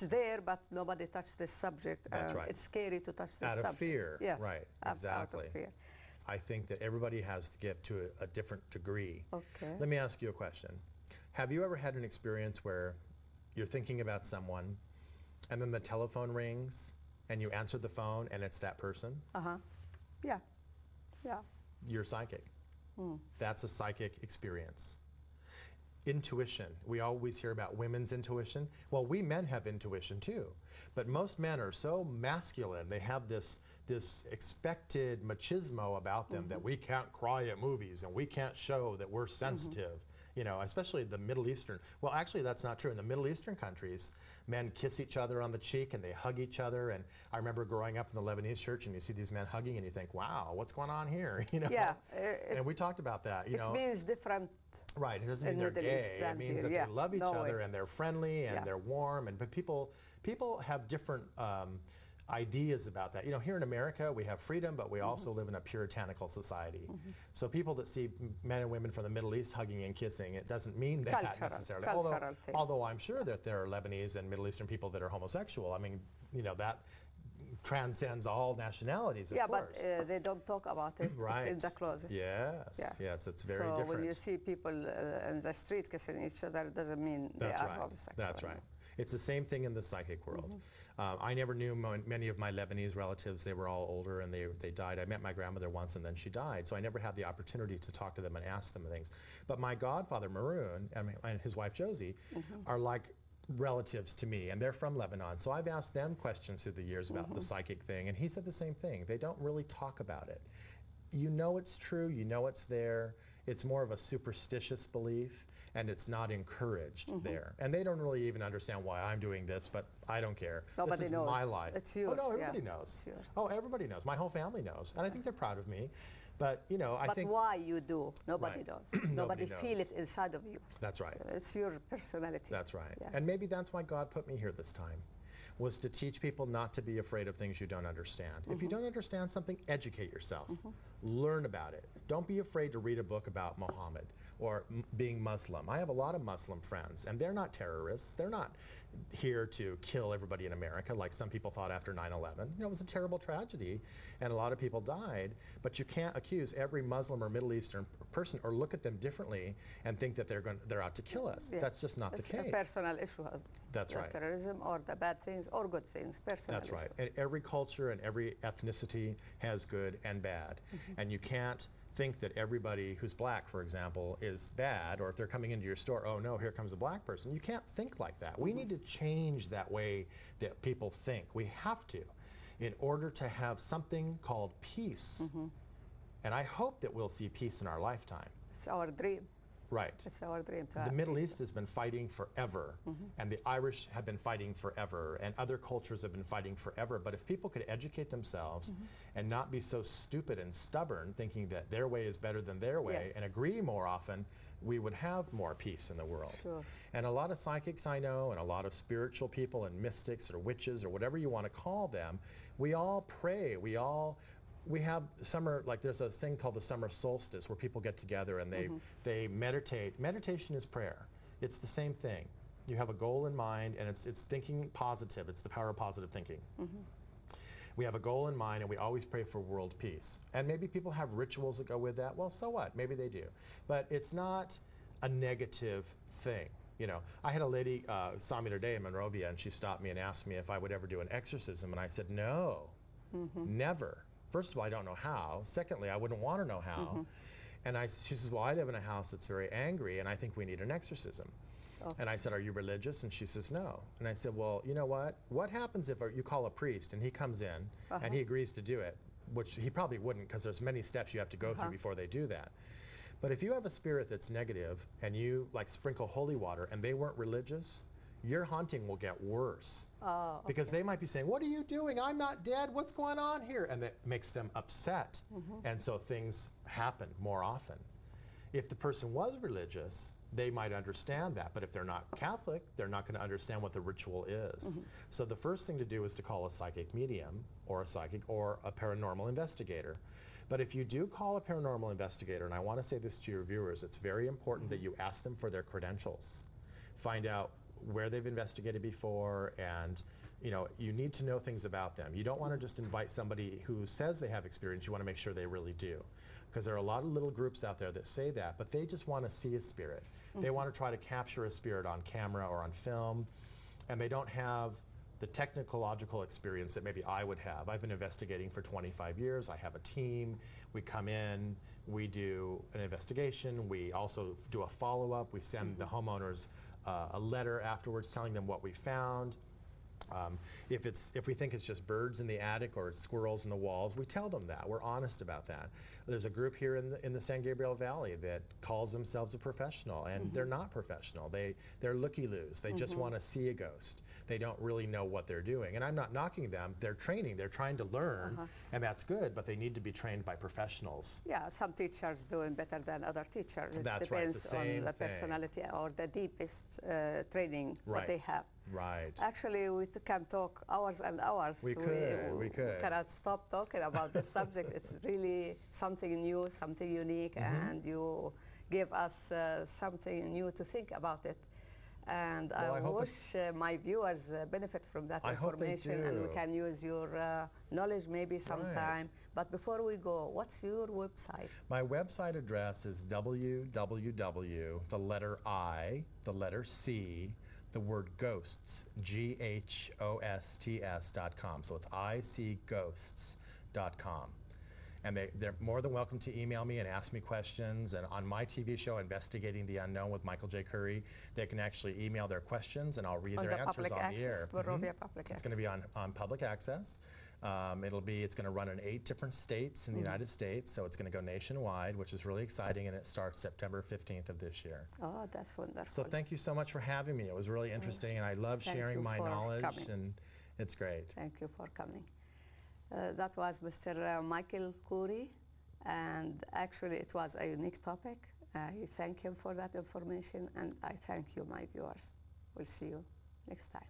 there, but nobody touched this subject. That's right. It's scary to touch this subject. Out of fear. Yes. Right. Out Exactly. of fear. I think that everybody has the gift to a different degree. Okay. Let me ask you a question. Have you ever had an experience where you're thinking about someone, and then the telephone rings, and you answer the phone, and it's that person? Yeah. Yeah. You're psychic. That's a psychic experience. Intuition. We always hear about women's intuition. Well, we men have intuition too, but most men are so masculine. They have this expected machismo about them that we can't cry at movies and we can't show that we're sensitive. Especially the Middle Eastern. Well, actually, that's not true. In the Middle Eastern countries, men kiss each other on the cheek and they hug each other. And I remember growing up in the Lebanese church, and you see these men hugging, and you think, "Wow, what's going on here?" Yeah. And we talked about that. It means different. Right, it doesn't mean they're gay. It means that they love each other and they're friendly and they're warm. But people have different ideas about that. Here in America, we have freedom, but we also live in a puritanical society. So people that see men and women from the Middle East hugging and kissing, it doesn't mean that necessarily. Although I'm sure that there are Lebanese and Middle Eastern people that are homosexual. I mean, that transcends all nationalities, of course. Yeah, but they don't talk about it. Right. It's in the closet. Yes, it's very different. So when you see people in the street kissing each other, it doesn't mean they are homosexual. That's right. It's the same thing in the psychic world. I never knew many of my Lebanese relatives. They were all older, and they died. I met my grandmother once, and then she died. So I never had the opportunity to talk to them and ask them things. But my godfather, Maroon, and his wife, Josie, are like relatives to me, and they're from Lebanon. So I've asked them questions through the years about the psychic thing, and he said the same thing. They don't really talk about it. You know it's true, you know it's there. It's more of a superstitious belief, and it's not encouraged there. And they don't really even understand why I'm doing this, but I don't care. Nobody this is knows. my life. It's yours. Oh, no, everybody knows. It's yours. Oh, everybody knows. My whole family knows. And I think they're proud of me. But, you know, I But think... why you do, nobody Right. does. Nobody knows. feel it inside of you. That's right. It's your personality. That's right. Yeah. And maybe that's why God put me here this time, was to teach people not to be afraid of things you don't understand. If you don't understand something, educate yourself. Learn about it. Don't be afraid to read a book about Muhammad or being Muslim. I have a lot of Muslim friends, and they're not terrorists. They're not here to kill everybody in America like some people thought after 9/11. You know, it was a terrible tragedy, and a lot of people died, but you can't accuse every Muslim or Middle Eastern person or look at them differently and think that they're out to kill us. Yes. That's just not It's the case. a personal issue. That's the right. Terrorism or the bad things or good things. Personal That's right. issue. And every culture and every ethnicity has good and bad. And you can't think that everybody who's black, for example, is bad, or if they're coming into your store, oh no, here comes a black person. You can't think like that. We need to change that way that people think. We have to, in order to have something called peace. And I hope that we'll see peace in our lifetime. It's our dream. Right. It's our dream to The have Middle peace. East has been fighting forever, and the Irish have been fighting forever, and other cultures have been fighting forever. But if people could educate themselves and not be so stupid and stubborn, thinking that their way is better than their way, Yes. and agree more often, we would have more peace in the world. Sure. And a lot of psychics I know, and a lot of spiritual people and mystics or witches or whatever you want to call them, we all pray. We have summer, like there's a thing called the summer solstice where people get together and they meditate. Meditation is prayer. It's the same thing. You have a goal in mind, and it's thinking positive. It's the power of positive thinking. We have a goal in mind, and we always pray for world peace. And maybe people have rituals that go with that. Well, so what? Maybe they do. But it's not a negative thing. You know, I had a lady saw me today in Monrovia, and she stopped me and asked me if I would ever do an exorcism, and I said, no, never. First of all, I don't know how. Secondly, I wouldn't want to know how. And she says, well, I live in a house that's very angry, and I think we need an exorcism. And I said, are you religious? And she says, no. And I said, well, you know what? What happens if you call a priest and he comes in and he agrees to do it, which he probably wouldn't, because there's many steps you have to go through before they do that. But if you have a spirit that's negative and you like sprinkle holy water and they weren't religious, your haunting will get worse. Because they might be saying, what are you doing? I'm not dead. What's going on here? And that makes them upset. And so things happen more often. If the person was religious, they might understand that. But if they're not Catholic, they're not going to understand what the ritual is. So the first thing to do is to call a psychic medium or a psychic or a paranormal investigator. But if you do call a paranormal investigator, and I want to say this to your viewers, it's very important that you ask them for their credentials. Find out where they've investigated before, and you need to know things about them. You don't want to just invite somebody who says they have experience. You want to make sure they really do, because there are a lot of little groups out there that say that, but they just want to see a spirit. They want to try to capture a spirit on camera or on film, and they don't have the technological experience that maybe I would have. I've been investigating for 25 years. I have a team. We come in, we do an investigation. We also do a follow-up. We send the homeowners a letter afterwards telling them what we found. If we think it's just birds in the attic or it's squirrels in the walls, we tell them that. We're honest about that. There's a group here in the San Gabriel Valley that calls themselves a professional, and they're not professional. They're looky-loos. They just want to see a ghost. They don't really know what they're doing. And I'm not knocking them. They're training. They're trying to learn, and that's good, but they need to be trained by professionals. Yeah, some teachers doing better than other teachers. It That's right. It's depends the same on the thing. personality or the deepest training that they have. Right. Actually, we can talk hours and hours. We could. Cannot stop talking about this subject. It's really something new, something unique, and you give us something new to think about it. And Well, I wish my viewers benefit from that I hope they information, and we do. can use your knowledge maybe sometime. But before we go, what's your website? My website address is www, the letter I, the letter C, the word ghosts, GHOSTS.com. So it's icghosts.com. And they're more than welcome to email me and ask me questions. And on my TV show, Investigating the Unknown with Michael J. KOURI, they can actually email their questions, and I'll read their answers on the air. Monrovia Public It's going to be on public access. It's going to run in 8 different states in the United States, so it's going to go nationwide, which is really exciting, and it starts September 15th of this year. Oh, that's wonderful. So thank you so much for having me. It was really interesting, and I love Thank sharing you my for knowledge, coming. and it's great. Thank you for coming. That was Mr. Michael KOURI, And actually, it was a unique topic. I thank him for that information, and I thank you, my viewers. We'll see you next time.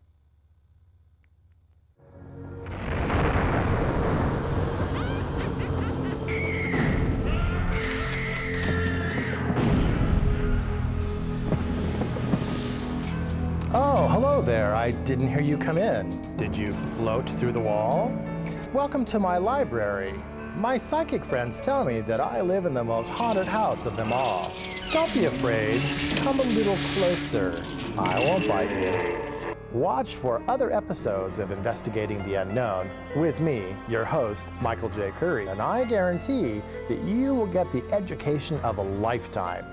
Oh, hello there. I didn't hear you come in. Did you float through the wall? Welcome to my library. My psychic friends tell me that I live in the most haunted house of them all. Don't be afraid. Come a little closer. I won't bite you. Watch for other episodes of Investigating the Unknown with me, your host, Michael J. KOURI, and I guarantee that you will get the education of a lifetime.